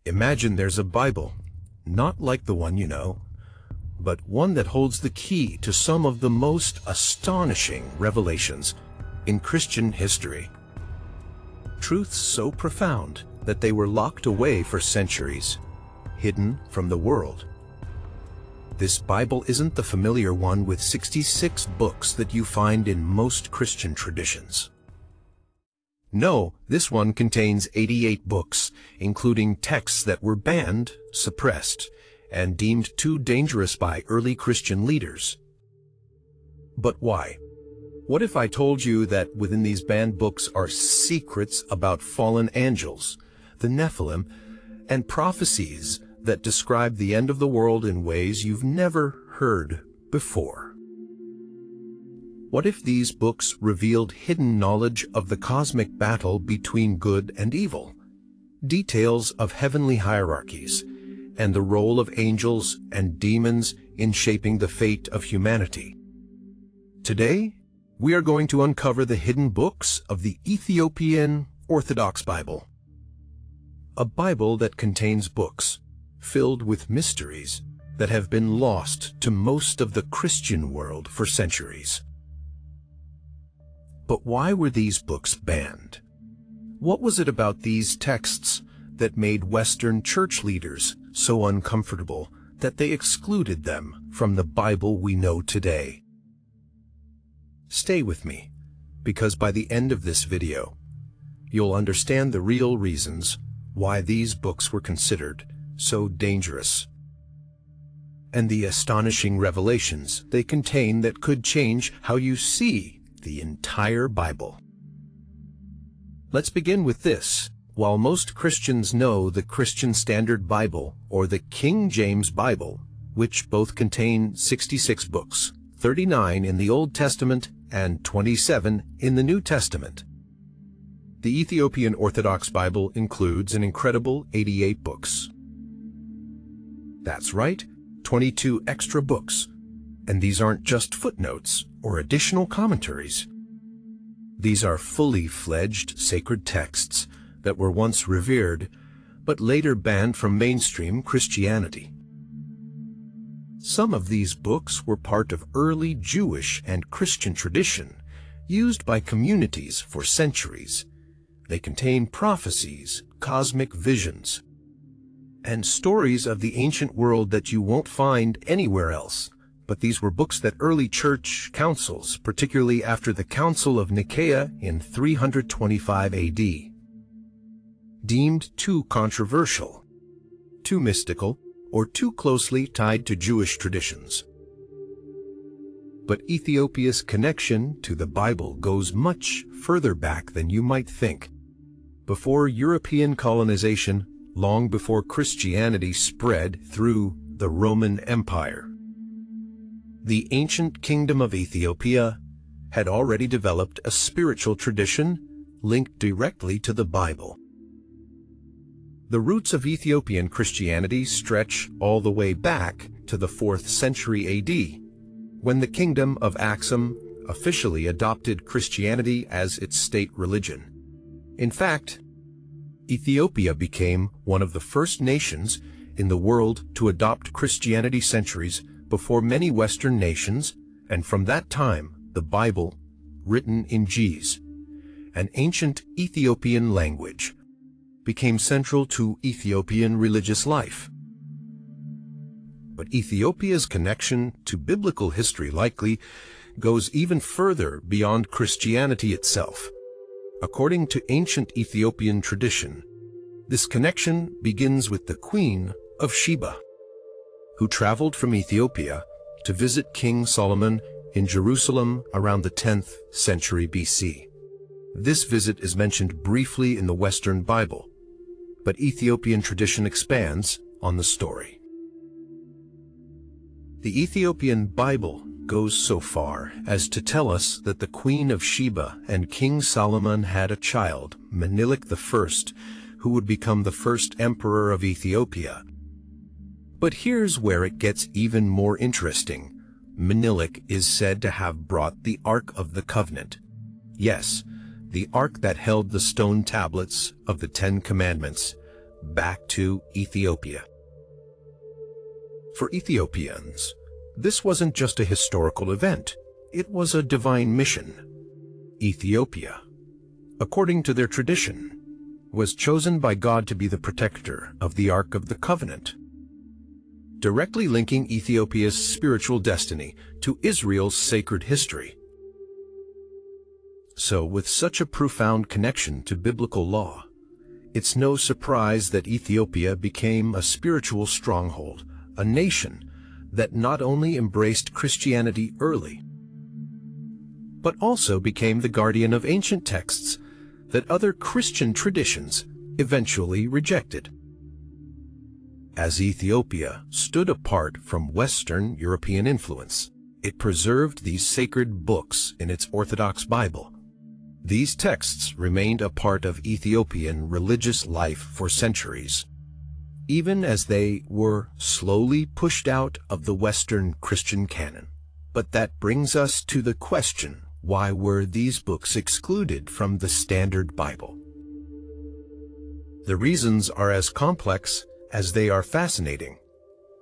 Imagine there's a Bible, not like the one you know, but one that holds the key to some of the most astonishing revelations in Christian history. Truths so profound that they were locked away for centuries, hidden from the world. This Bible isn't the familiar one with 66 books that you find in most Christian traditions. No, this one contains 88 books, including texts that were banned, suppressed, and deemed too dangerous by early Christian leaders. But why? What if I told you that within these banned books are secrets about fallen angels, the Nephilim, and prophecies that describe the end of the world in ways you've never heard before? What if these books revealed hidden knowledge of the cosmic battle between good and evil, details of heavenly hierarchies, and the role of angels and demons in shaping the fate of humanity? Today, we are going to uncover the hidden books of the Ethiopian Orthodox Bible. A Bible that contains books filled with mysteries that have been lost to most of the Christian world for centuries. But why were these books banned? What was it about these texts that made Western church leaders so uncomfortable that they excluded them from the Bible we know today? Stay with me, because by the end of this video, you'll understand the real reasons why these books were considered so dangerous, and the astonishing revelations they contain that could change how you see the entire Bible. Let's begin with this. While most Christians know the Christian Standard Bible or the King James Bible, which both contain 66 books, 39 in the Old Testament and 27 in the New Testament, the Ethiopian Orthodox Bible includes an incredible 88 books. That's right, 22 extra books. And these aren't just footnotes or additional commentaries. These are fully fledged sacred texts that were once revered, but later banned from mainstream Christianity. Some of these books were part of early Jewish and Christian tradition, used by communities for centuries. They contain prophecies, cosmic visions, and stories of the ancient world that you won't find anywhere else. But these were books that early church councils, particularly after the Council of Nicaea in 325 AD, deemed too controversial, too mystical, or too closely tied to Jewish traditions. But Ethiopia's connection to the Bible goes much further back than you might think. Before European colonization, long before Christianity spread through the Roman Empire, the ancient kingdom of Ethiopia had already developed a spiritual tradition linked directly to the Bible. The roots of Ethiopian Christianity stretch all the way back to the 4th century AD, when the kingdom of Aksum officially adopted Christianity as its state religion. In fact, Ethiopia became one of the first nations in the world to adopt Christianity centuries before many Western nations, and from that time, the Bible, written in Ge'ez, an ancient Ethiopian language, became central to Ethiopian religious life. But Ethiopia's connection to biblical history likely goes even further beyond Christianity itself. According to ancient Ethiopian tradition, this connection begins with the Queen of Sheba, who traveled from Ethiopia to visit King Solomon in Jerusalem around the 10th century BC. This visit is mentioned briefly in the Western Bible, but Ethiopian tradition expands on the story. The Ethiopian Bible goes so far as to tell us that the Queen of Sheba and King Solomon had a child, Menelik I, who would become the first emperor of Ethiopia. But here's where it gets even more interesting. Menelik is said to have brought the Ark of the Covenant. Yes, the Ark that held the stone tablets of the 10 Commandments, back to Ethiopia. For Ethiopians, this wasn't just a historical event, it was a divine mission. Ethiopia, according to their tradition, was chosen by God to be the protector of the Ark of the Covenant, directly linking Ethiopia's spiritual destiny to Israel's sacred history. So, with such a profound connection to biblical law, it's no surprise that Ethiopia became a spiritual stronghold, a nation that not only embraced Christianity early, but also became the guardian of ancient texts that other Christian traditions eventually rejected. As Ethiopia stood apart from Western European influence, it preserved these sacred books in its Orthodox Bible. These texts remained a part of Ethiopian religious life for centuries, even as they were slowly pushed out of the Western Christian canon. But that brings us to the question, why were these books excluded from the Standard Bible? The reasons are as complex as they are fascinating.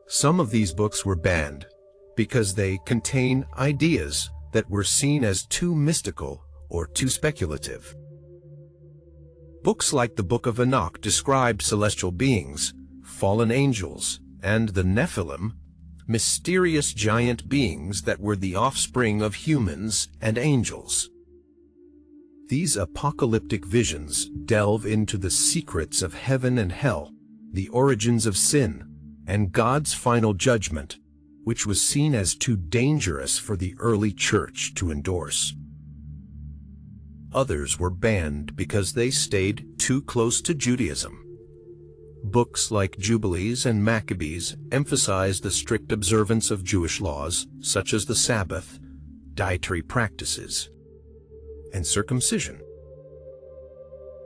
Some of these books were banned because they contain ideas that were seen as too mystical or too speculative. Books like the Book of Enoch described celestial beings, fallen angels, and the Nephilim, mysterious giant beings that were the offspring of humans and angels. These apocalyptic visions delve into the secrets of heaven and hell, the origins of sin, and God's final judgment, which was seen as too dangerous for the early church to endorse. Others were banned because they stayed too close to Judaism. Books like Jubilees and Maccabees emphasized the strict observance of Jewish laws, such as the Sabbath, dietary practices, and circumcision.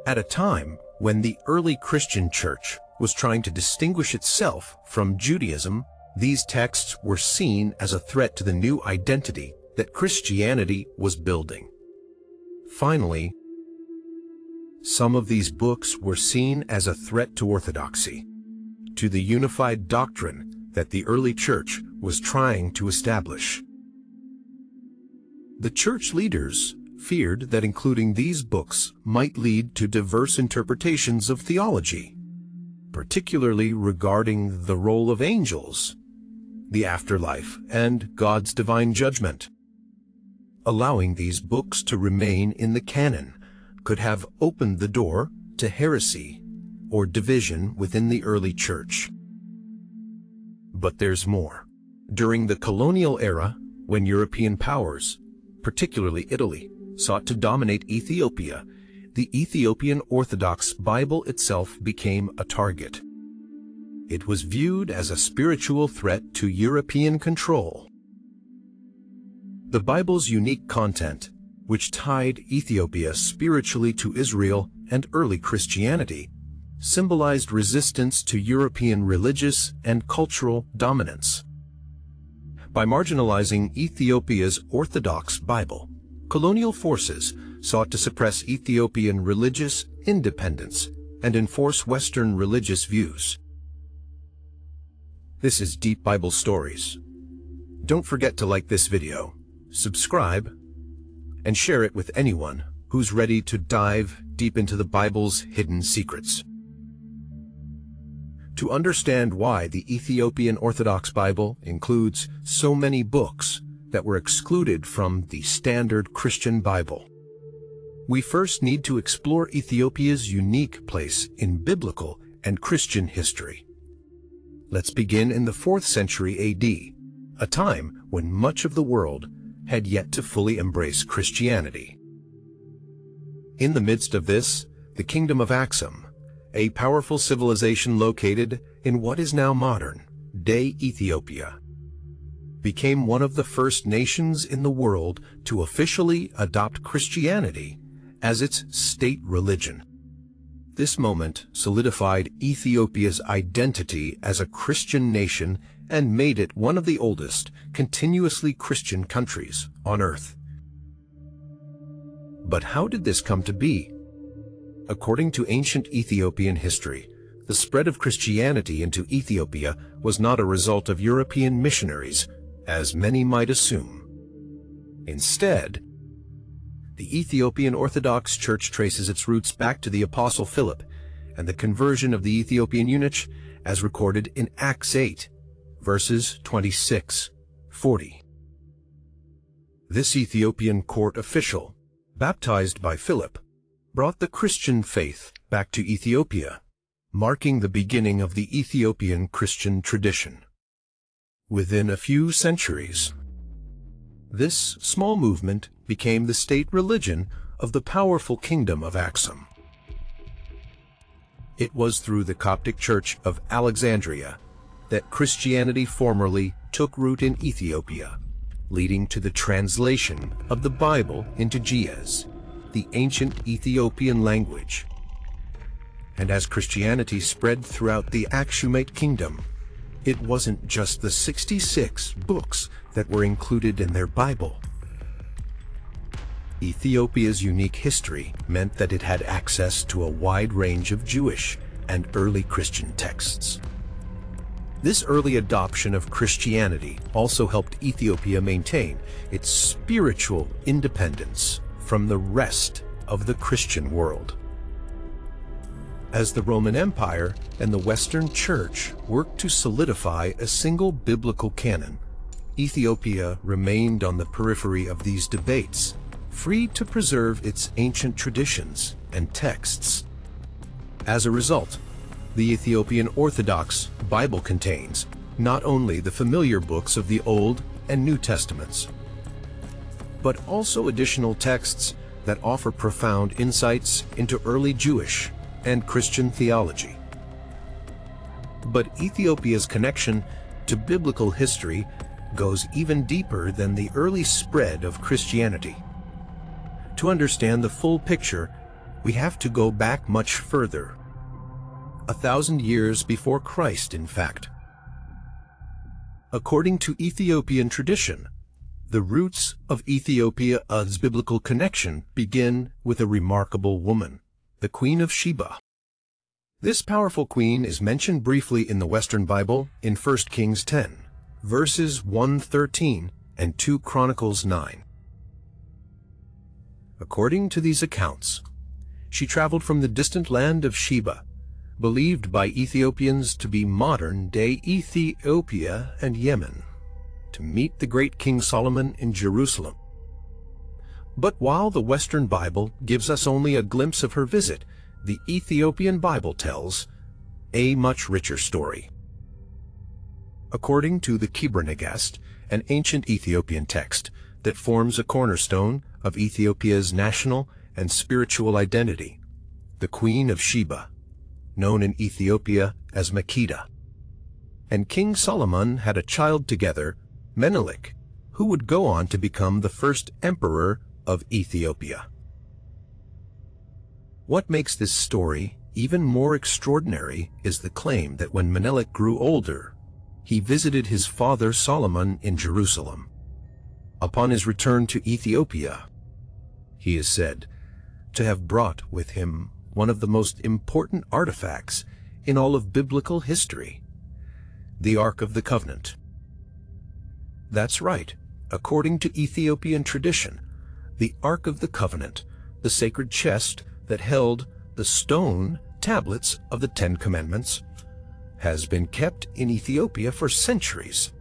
At a time when the early Christian church was trying to distinguish itself from Judaism, these texts were seen as a threat to the new identity that Christianity was building. Finally, some of these books were seen as a threat to orthodoxy, to the unified doctrine that the early church was trying to establish. The church leaders feared that including these books might lead to diverse interpretations of theology, particularly regarding the role of angels, the afterlife, and God's divine judgment. Allowing these books to remain in the canon could have opened the door to heresy or division within the early church. But there's more. During the colonial era, when European powers, particularly Italy, sought to dominate Ethiopia, the Ethiopian Orthodox Bible itself became a target. It was viewed as a spiritual threat to European control. The Bible's unique content, which tied Ethiopia spiritually to Israel and early Christianity, symbolized resistance to European religious and cultural dominance. By marginalizing Ethiopia's Orthodox Bible, colonial forces sought to suppress Ethiopian religious independence and enforce Western religious views. This is Deep Bible Stories. Don't forget to like this video, subscribe, and share it with anyone who's ready to dive deep into the Bible's hidden secrets. To understand why the Ethiopian Orthodox Bible includes so many books that were excluded from the standard Christian Bible, we first need to explore Ethiopia's unique place in biblical and Christian history. Let's begin in the 4th century AD, a time when much of the world had yet to fully embrace Christianity. In the midst of this, the kingdom of Aksum, a powerful civilization located in what is now modern-day Ethiopia, became one of the first nations in the world to officially adopt Christianity as its state religion. This moment solidified Ethiopia's identity as a Christian nation and made it one of the oldest continuously Christian countries on earth. But how did this come to be? According to ancient Ethiopian history, The spread of Christianity into Ethiopia was not a result of European missionaries, as many might assume. Instead, the Ethiopian Orthodox Church traces its roots back to the Apostle Philip and the conversion of the Ethiopian eunuch as recorded in Acts 8, verses 26-40. This Ethiopian court official, baptized by Philip, brought the Christian faith back to Ethiopia, marking the beginning of the Ethiopian Christian tradition. Within a few centuries, this small movement became the state religion of the powerful kingdom of Aksum. It was through the Coptic Church of Alexandria that Christianity formerly took root in Ethiopia, leading to the translation of the Bible into Ge'ez, the ancient Ethiopian language. And as Christianity spread throughout the Aksumite kingdom, it wasn't just the 66 books that were included in their Bible. Ethiopia's unique history meant that it had access to a wide range of Jewish and early Christian texts. This early adoption of Christianity also helped Ethiopia maintain its spiritual independence from the rest of the Christian world. As the Roman Empire and the Western Church worked to solidify a single biblical canon, Ethiopia remained on the periphery of these debates, free to preserve its ancient traditions and texts. As a result, the Ethiopian Orthodox Bible contains not only the familiar books of the Old and New Testaments, but also additional texts that offer profound insights into early Jewish and Christian theology. But Ethiopia's connection to biblical history goes even deeper than the early spread of Christianity. To understand the full picture, we have to go back much further. 1,000 years before Christ, in fact. According to Ethiopian tradition, the roots of Ethiopia's biblical connection begin with a remarkable woman, the Queen of Sheba. This powerful queen is mentioned briefly in the Western Bible in 1 Kings 10, verses 1:13 and 2 Chronicles 9. According to these accounts, she traveled from the distant land of Sheba, believed by Ethiopians to be modern-day Ethiopia and Yemen, to meet the great King Solomon in Jerusalem. But while the Western Bible gives us only a glimpse of her visit, the Ethiopian Bible tells a much richer story. According to the Kebra-Nagast, an ancient Ethiopian text that forms a cornerstone of Ethiopia's national and spiritual identity, the Queen of Sheba, known in Ethiopia as Makeda, and King Solomon had a child together, Menelik, who would go on to become the first emperor of Ethiopia. What makes this story even more extraordinary is the claim that when Menelik grew older, he visited his father Solomon in Jerusalem. Upon his return to Ethiopia, he is said to have brought with him one of the most important artifacts in all of biblical history, the Ark of the Covenant. That's right. According to Ethiopian tradition, the Ark of the Covenant, the sacred chest that held the stone tablets of the Ten Commandments, has been kept in Ethiopia for centuries.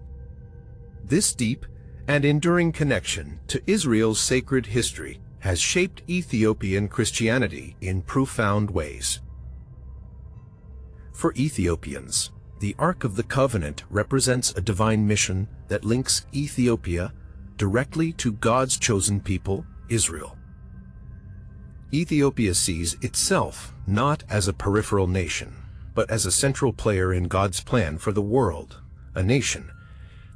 This deep and enduring connection to Israel's sacred history has shaped Ethiopian Christianity in profound ways. For Ethiopians, the Ark of the Covenant represents a divine mission that links Ethiopia directly to God's chosen people, Israel. Ethiopia sees itself not as a peripheral nation, but as a central player in God's plan for the world, a nation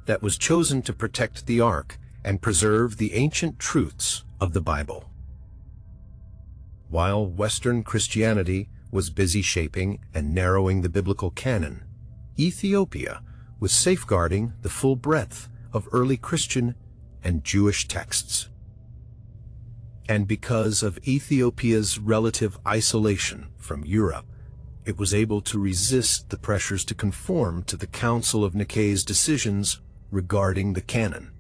that was chosen to protect the Ark and preserve the ancient truths of the Bible. While Western Christianity was busy shaping and narrowing the biblical canon, Ethiopia was safeguarding the full breadth of early Christian and Jewish texts. And because of Ethiopia's relative isolation from Europe it was able to resist the pressures to conform to the Council of Nicaea's decisions regarding the canon.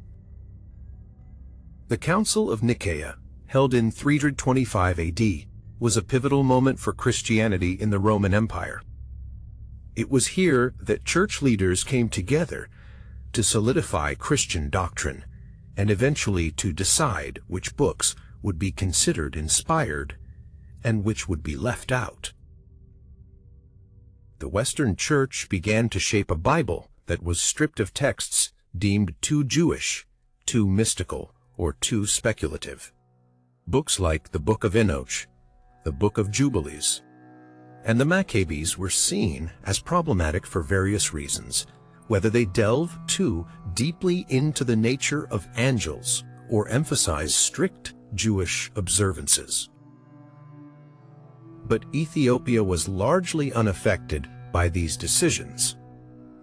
The Council of Nicaea, held in 325 AD, was a pivotal moment for Christianity in the Roman Empire. It was here that church leaders came together to solidify Christian doctrine and eventually to decide which books would be considered inspired and which would be left out. The Western Church began to shape a Bible that was stripped of texts deemed too Jewish, too mystical, or too speculative. Books like the Book of Enoch, the Book of Jubilees, and the Maccabees were seen as problematic for various reasons, whether they delve too deeply into the nature of angels or emphasize strict Jewish observances. But Ethiopia was largely unaffected by these decisions.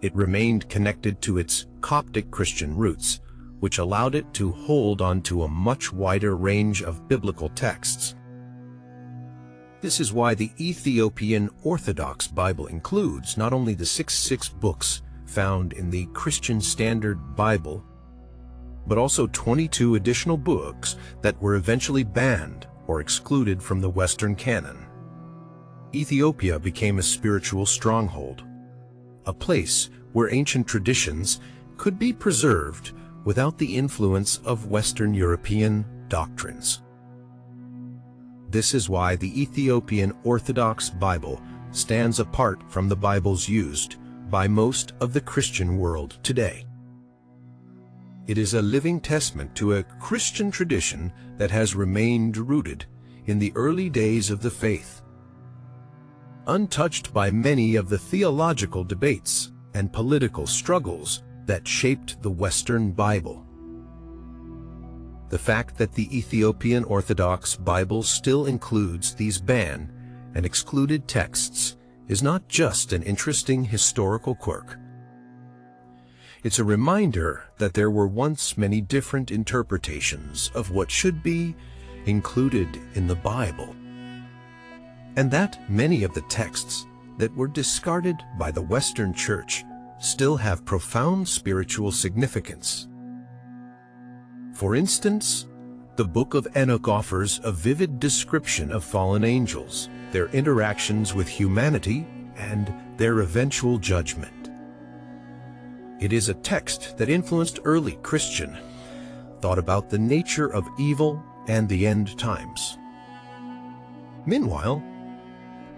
It remained connected to its Coptic Christian roots, which allowed it to hold onto a much wider range of biblical texts. This is why the Ethiopian Orthodox Bible includes not only the 66 books found in the Christian Standard Bible, but also 22 additional books that were eventually banned or excluded from the Western canon. Ethiopia became a spiritual stronghold, a place where ancient traditions could be preserved without the influence of Western European doctrines. This is why the Ethiopian Orthodox Bible stands apart from the Bibles used by most of the Christian world today. It is a living testament to a Christian tradition that has remained rooted in the early days of the faith, untouched by many of the theological debates and political struggles that shaped the Western Bible. The fact that the Ethiopian Orthodox Bible still includes these banned and excluded texts is not just an interesting historical quirk. It's a reminder that there were once many different interpretations of what should be included in the Bible, and that many of the texts that were discarded by the Western Church still have profound spiritual significance. For instance, the Book of Enoch offers a vivid description of fallen angels, their interactions with humanity, and their eventual judgment. It is a text that influenced early Christian thought about the nature of evil and the end times. Meanwhile,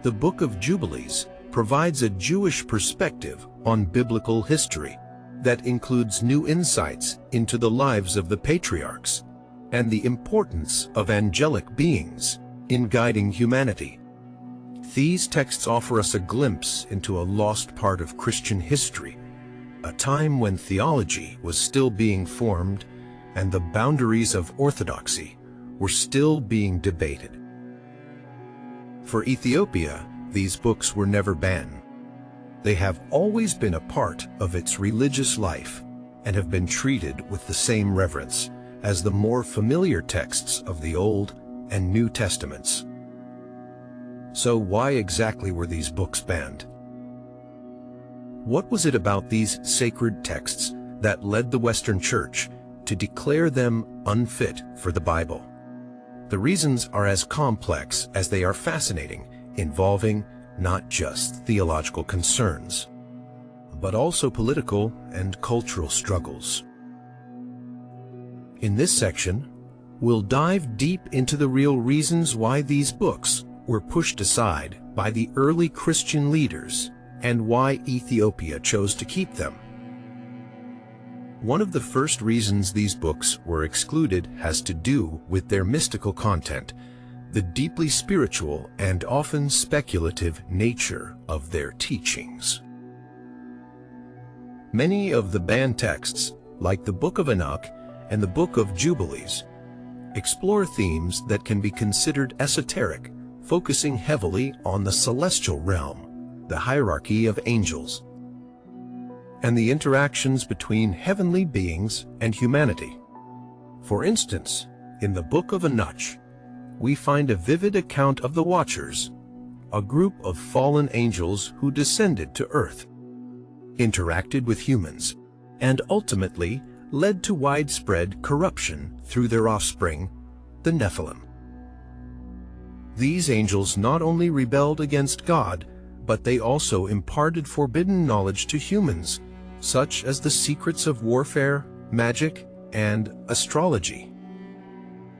the Book of Jubilees provides a Jewish perspective on biblical history that includes new insights into the lives of the patriarchs and the importance of angelic beings in guiding humanity. These texts offer us a glimpse into a lost part of Christian history, a time when theology was still being formed and the boundaries of orthodoxy were still being debated. For Ethiopia, these books were never banned. They have always been a part of its religious life and have been treated with the same reverence as the more familiar texts of the Old and New Testaments. So why exactly were these books banned? What was it about these sacred texts that led the Western Church to declare them unfit for the Bible? The reasons are as complex as they are fascinating, involving not just theological concerns, but also political and cultural struggles. In this section, we'll dive deep into the real reasons why these books were pushed aside by the early Christian leaders and why Ethiopia chose to keep them. One of the first reasons these books were excluded has to do with their mystical content, the deeply spiritual and often speculative nature of their teachings. Many of the banned texts, like the Book of Enoch and the Book of Jubilees, explore themes that can be considered esoteric, focusing heavily on the celestial realm, the hierarchy of angels, and the interactions between heavenly beings and humanity. For instance, in the Book of Enoch, we find a vivid account of the Watchers, a group of fallen angels who descended to earth, interacted with humans, and ultimately led to widespread corruption through their offspring, the Nephilim. These angels not only rebelled against God, but they also imparted forbidden knowledge to humans, such as the secrets of warfare, magic, and astrology.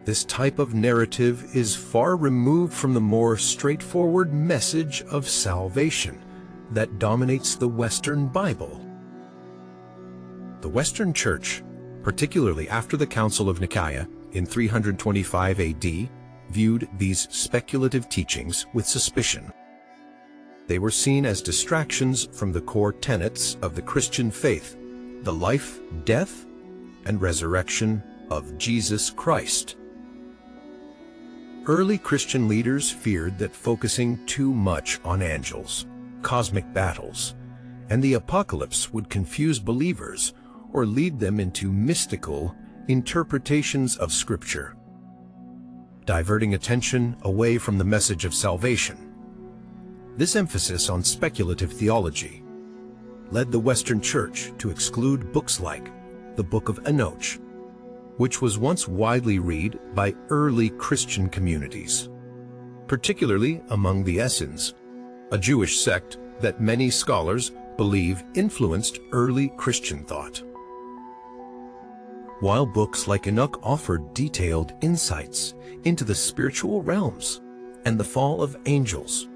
This type of narrative is far removed from the more straightforward message of salvation that dominates the Western Bible. The Western Church, particularly after the Council of Nicaea in 325 AD, viewed these speculative teachings with suspicion. They were seen as distractions from the core tenets of the Christian faith, the life, death, and resurrection of Jesus Christ. Early Christian leaders feared that focusing too much on angels, cosmic battles, and the apocalypse would confuse believers or lead them into mystical interpretations of Scripture, diverting attention away from the message of salvation. This emphasis on speculative theology led the Western Church to exclude books like the Book of Enoch, which was once widely read by early Christian communities, particularly among the Essenes, a Jewish sect that many scholars believe influenced early Christian thought. While books like Enoch offered detailed insights into the spiritual realms and the fall of angels,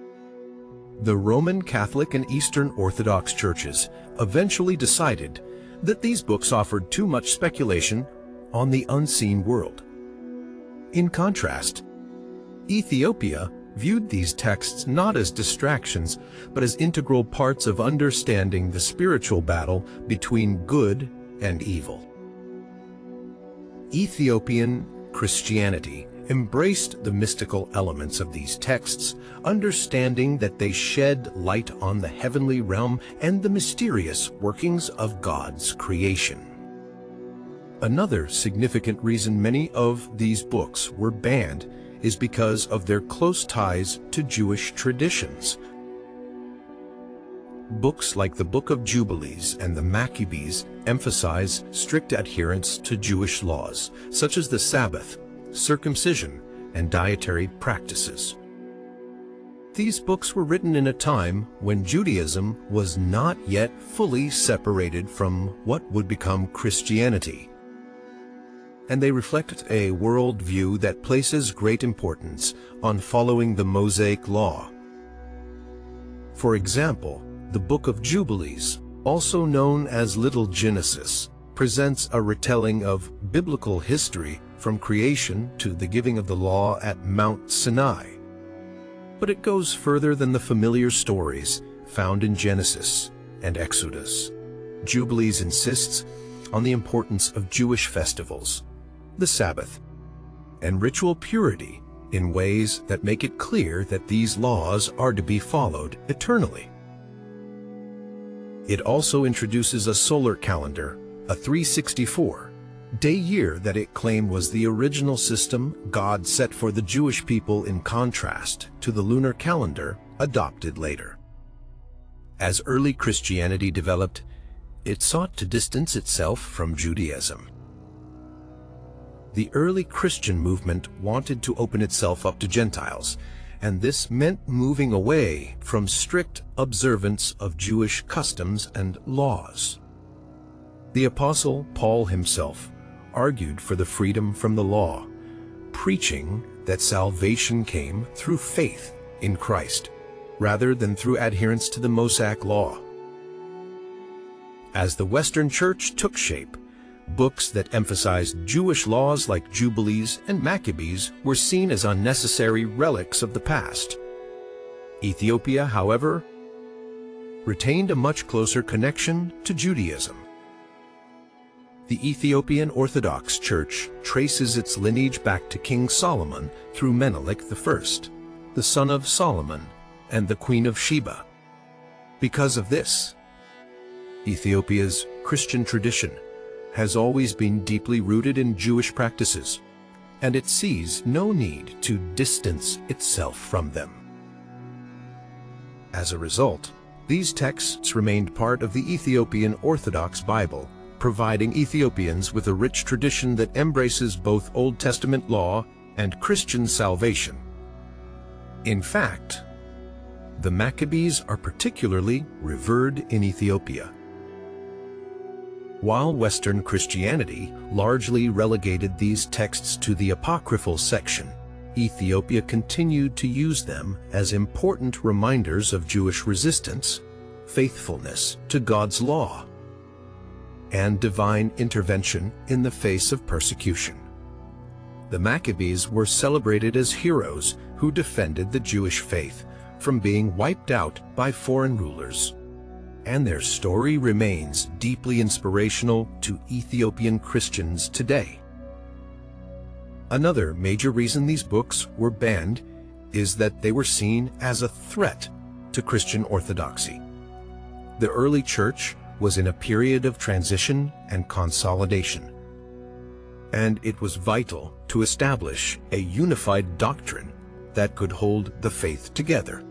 the Roman Catholic and Eastern Orthodox churches eventually decided that these books offered too much speculation on the unseen world. In contrast, Ethiopia viewed these texts not as distractions, but as integral parts of understanding the spiritual battle between good and evil. Ethiopian Christianity embraced the mystical elements of these texts, understanding that they shed light on the heavenly realm and the mysterious workings of God's creation. Another significant reason many of these books were banned is because of their close ties to Jewish traditions. Books like the Book of Jubilees and the Maccabees emphasize strict adherence to Jewish laws, such as the Sabbath, circumcision, and dietary practices. These books were written in a time when Judaism was not yet fully separated from what would become Christianity, and they reflect a worldview that places great importance on following the Mosaic Law. For example, the Book of Jubilees, also known as Little Genesis, presents a retelling of biblical history from creation to the giving of the law at Mount Sinai. But it goes further than the familiar stories found in Genesis and Exodus. Jubilees insists on the importance of Jewish festivals, the Sabbath, and ritual purity in ways that make it clear that these laws are to be followed eternally. It also introduces a solar calendar, a 364-day year that it claimed was the original system God set for the Jewish people, in contrast to the lunar calendar adopted later. As early Christianity developed, it sought to distance itself from Judaism. The early Christian movement wanted to open itself up to Gentiles, and this meant moving away from strict observance of Jewish customs and laws. The Apostle Paul himself argued for the freedom from the law, preaching that salvation came through faith in Christ, rather than through adherence to the Mosaic Law. As the Western Church took shape, books that emphasized Jewish laws like Jubilees and Maccabees were seen as unnecessary relics of the past. Ethiopia, however, retained a much closer connection to Judaism. The Ethiopian Orthodox Church traces its lineage back to King Solomon through Menelik I, the son of Solomon, and the Queen of Sheba. Because of this, Ethiopia's Christian tradition has always been deeply rooted in Jewish practices, and it sees no need to distance itself from them. As a result, these texts remained part of the Ethiopian Orthodox Bible, providing Ethiopians with a rich tradition that embraces both Old Testament law and Christian salvation. In fact, the Maccabees are particularly revered in Ethiopia. While Western Christianity largely relegated these texts to the apocryphal section, Ethiopia continued to use them as important reminders of Jewish resistance, faithfulness to God's law, and divine intervention in the face of persecution. The Maccabees were celebrated as heroes who defended the Jewish faith from being wiped out by foreign rulers, and their story remains deeply inspirational to Ethiopian Christians today. Another major reason these books were banned is that they were seen as a threat to Christian orthodoxy. The early church was in a period of transition and consolidation, and it was vital to establish a unified doctrine that could hold the faith together.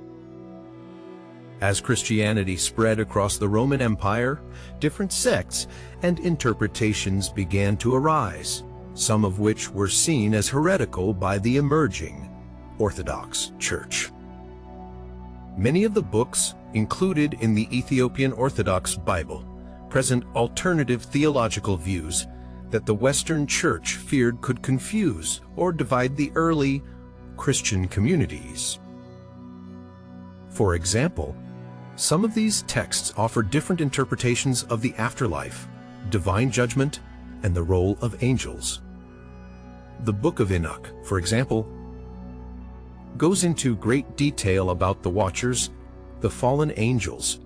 As Christianity spread across the Roman Empire, different sects and interpretations began to arise, some of which were seen as heretical by the emerging Orthodox Church. Many of the books included in the Ethiopian Orthodox Bible present alternative theological views that the Western Church feared could confuse or divide the early Christian communities. For example, some of these texts offer different interpretations of the afterlife, divine judgment, and the role of angels. The Book of Enoch, for example, goes into great detail about the Watchers, the fallen angels,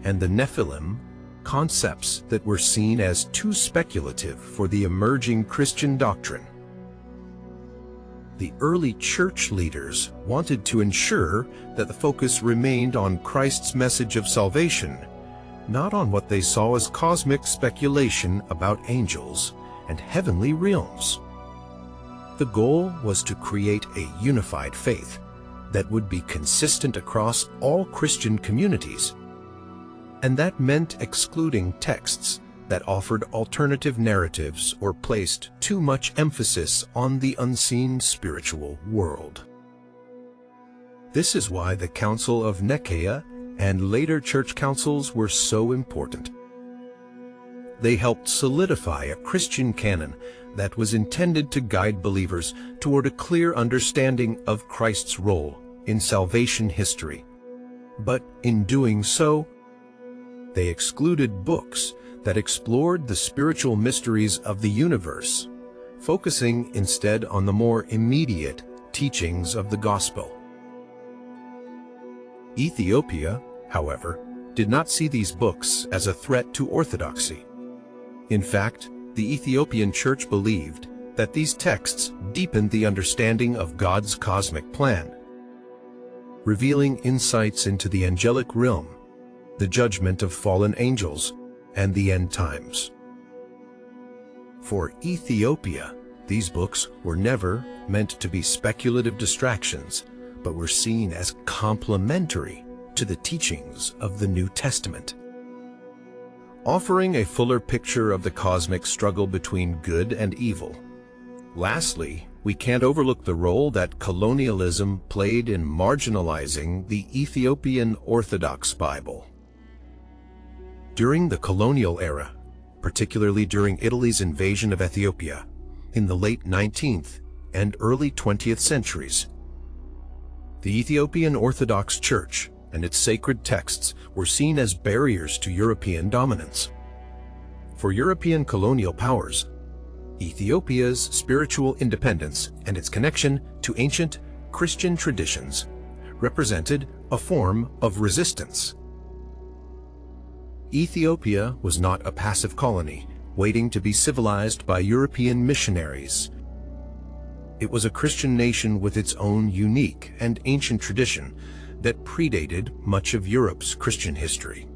and the Nephilim, concepts that were seen as too speculative for the emerging Christian doctrine. The early church leaders wanted to ensure that the focus remained on Christ's message of salvation, not on what they saw as cosmic speculation about angels and heavenly realms. The goal was to create a unified faith that would be consistent across all Christian communities, and that meant excluding texts that offered alternative narratives or placed too much emphasis on the unseen spiritual world. This is why the Council of Nicaea and later church councils were so important. They helped solidify a Christian canon that was intended to guide believers toward a clear understanding of Christ's role in salvation history. But in doing so, they excluded books that explored the spiritual mysteries of the universe, focusing instead on the more immediate teachings of the gospel. Ethiopia, however, did not see these books as a threat to orthodoxy. In fact, the Ethiopian church believed that these texts deepened the understanding of God's cosmic plan, revealing insights into the angelic realm, the judgment of fallen angels, and the end times. For Ethiopia, these books were never meant to be speculative distractions, but were seen as complementary to the teachings of the New Testament, offering a fuller picture of the cosmic struggle between good and evil. Lastly, we can't overlook the role that colonialism played in marginalizing the Ethiopian Orthodox Bible. During the colonial era, particularly during Italy's invasion of Ethiopia in the late 19th and early 20th centuries, the Ethiopian Orthodox Church and its sacred texts were seen as barriers to European dominance. For European colonial powers, Ethiopia's spiritual independence and its connection to ancient Christian traditions represented a form of resistance. Ethiopia was not a passive colony waiting to be civilized by European missionaries. It was a Christian nation with its own unique and ancient tradition that predated much of Europe's Christian history.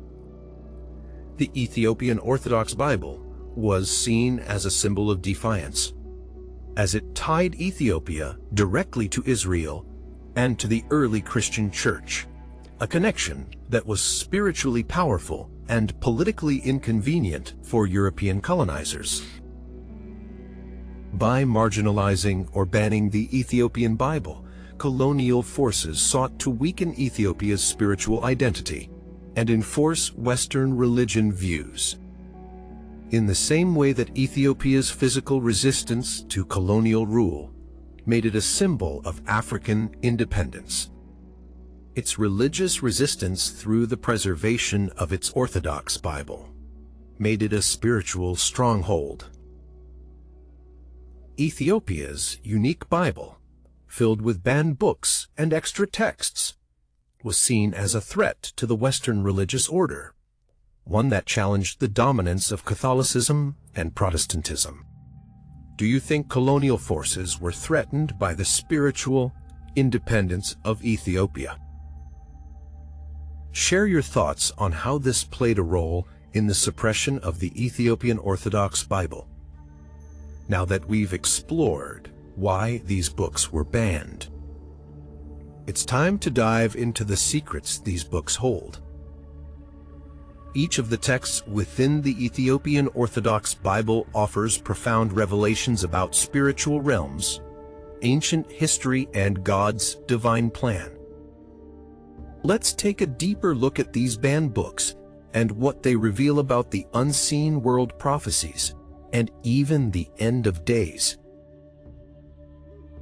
The Ethiopian Orthodox Bible was seen as a symbol of defiance, as it tied Ethiopia directly to Israel and to the early Christian church, a connection that was spiritually powerful and politically inconvenient for European colonizers. By marginalizing or banning the Ethiopian Bible, colonial forces sought to weaken Ethiopia's spiritual identity and enforce Western religion views. In the same way that Ethiopia's physical resistance to colonial rule made it a symbol of African independence, its religious resistance through the preservation of its Orthodox Bible made it a spiritual stronghold. Ethiopia's unique Bible, filled with banned books and extra texts, was seen as a threat to the Western religious order, one that challenged the dominance of Catholicism and Protestantism. Do you think colonial forces were threatened by the spiritual independence of Ethiopia? Share your thoughts on how this played a role in the suppression of the Ethiopian Orthodox Bible. Now that we've explored why these books were banned, it's time to dive into the secrets these books hold. Each of the texts within the Ethiopian Orthodox Bible offers profound revelations about spiritual realms, ancient history, and God's divine plan. Let's take a deeper look at these banned books and what they reveal about the unseen world prophecies and even the end of days.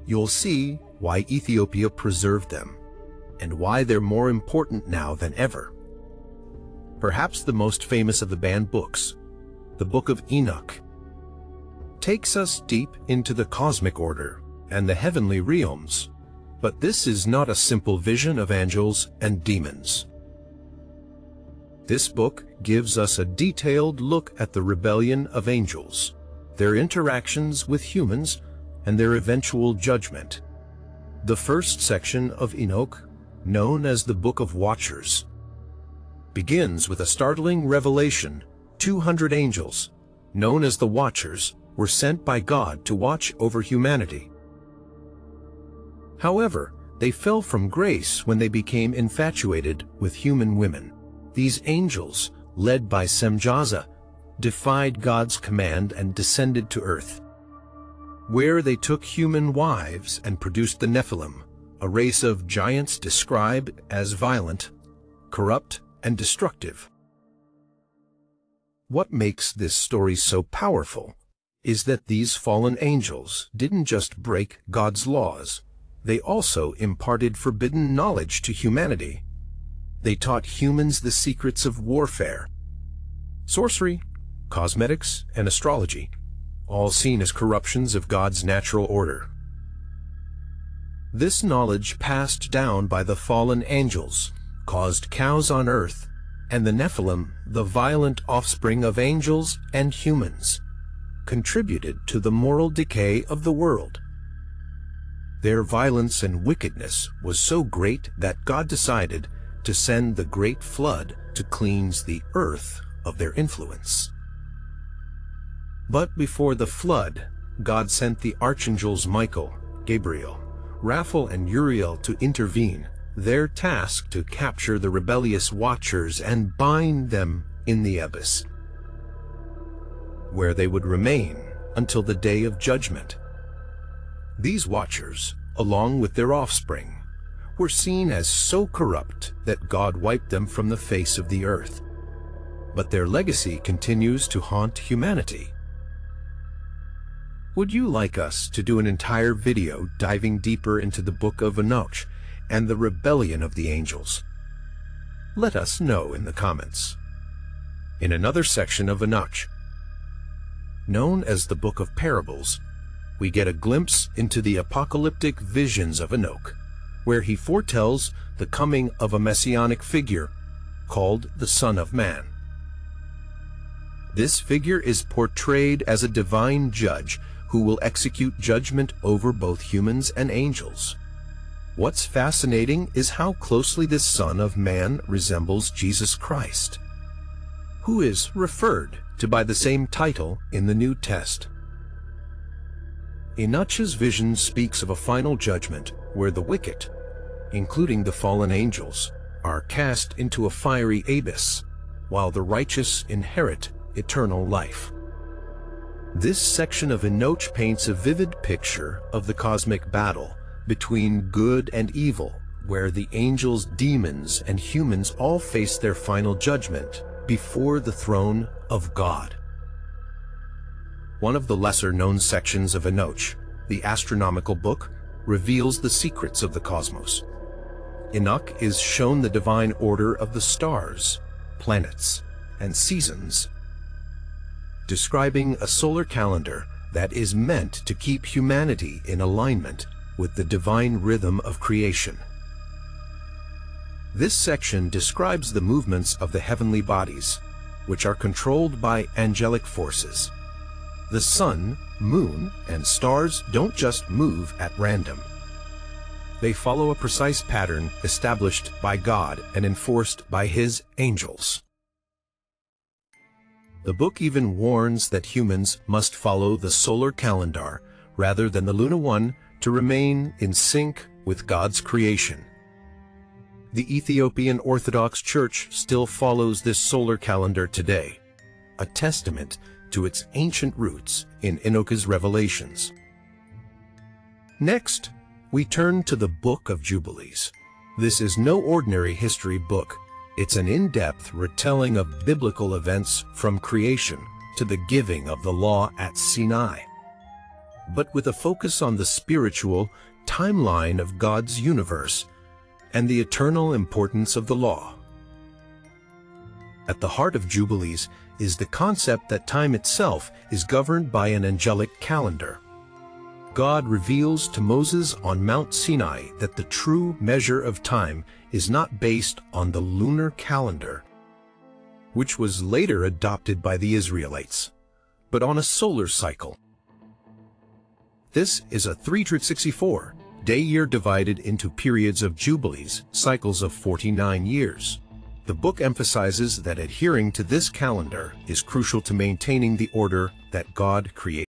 You'll see why Ethiopia preserved them and why they're more important now than ever. Perhaps the most famous of the banned books, the Book of Enoch, takes us deep into the cosmic order and the heavenly realms. But this is not a simple vision of angels and demons. This book gives us a detailed look at the rebellion of angels, their interactions with humans, and their eventual judgment. The first section of Enoch, known as the Book of Watchers, begins with a startling revelation. 200 angels, known as the Watchers, were sent by God to watch over humanity. However, they fell from grace when they became infatuated with human women. These angels, led by Semjaza, defied God's command and descended to earth, where they took human wives and produced the Nephilim, a race of giants described as violent, corrupt, and destructive. What makes this story so powerful is that these fallen angels didn't just break God's laws, they also imparted forbidden knowledge to humanity. They taught humans the secrets of warfare, sorcery, cosmetics, and astrology, all seen as corruptions of God's natural order. This knowledge passed down by the fallen angels caused chaos on earth, and the Nephilim, the violent offspring of angels and humans, contributed to the moral decay of the world. Their violence and wickedness was so great that God decided to send the great flood to cleanse the earth of their influence. But before the flood, God sent the archangels Michael, Gabriel, Raphael, and Uriel to intervene, their task to capture the rebellious watchers and bind them in the abyss, where they would remain until the day of judgment. These watchers, along with their offspring, were seen as so corrupt that God wiped them from the face of the earth. But their legacy continues to haunt humanity. Would you like us to do an entire video diving deeper into the Book of Enoch and the rebellion of the angels? Let us know in the comments. In another section of Enoch, known as the Book of Parables, we get a glimpse into the apocalyptic visions of Enoch, where he foretells the coming of a messianic figure called the Son of Man. This figure is portrayed as a divine judge who will execute judgment over both humans and angels. What's fascinating is how closely this Son of Man resembles Jesus Christ, who is referred to by the same title in the New Testament. Enoch's vision speaks of a final judgment where the wicked, including the fallen angels, are cast into a fiery abyss, while the righteous inherit eternal life. This section of Enoch paints a vivid picture of the cosmic battle between good and evil, where the angels, demons, and humans all face their final judgment before the throne of God. One of the lesser-known sections of Enoch, the astronomical book, reveals the secrets of the cosmos. Enoch is shown the divine order of the stars, planets, and seasons, describing a solar calendar that is meant to keep humanity in alignment with the divine rhythm of creation. This section describes the movements of the heavenly bodies, which are controlled by angelic forces. The sun, moon, and stars don't just move at random. They follow a precise pattern established by God and enforced by His angels. The book even warns that humans must follow the solar calendar rather than the lunar one to remain in sync with God's creation. The Ethiopian Orthodox Church still follows this solar calendar today, a testament to its ancient roots in Enoch's revelations. Next, we turn to the Book of Jubilees. This is no ordinary history book. It's an in-depth retelling of biblical events from creation to the giving of the law at Sinai, but with a focus on the spiritual timeline of God's universe and the eternal importance of the law. At the heart of Jubilees is the concept that time itself is governed by an angelic calendar. God reveals to Moses on Mount Sinai that the true measure of time is not based on the lunar calendar, which was later adopted by the Israelites, but on a solar cycle. This is a 364-day year divided into periods of Jubilees, cycles of 49 years. The book emphasizes that adhering to this calendar is crucial to maintaining the order that God created.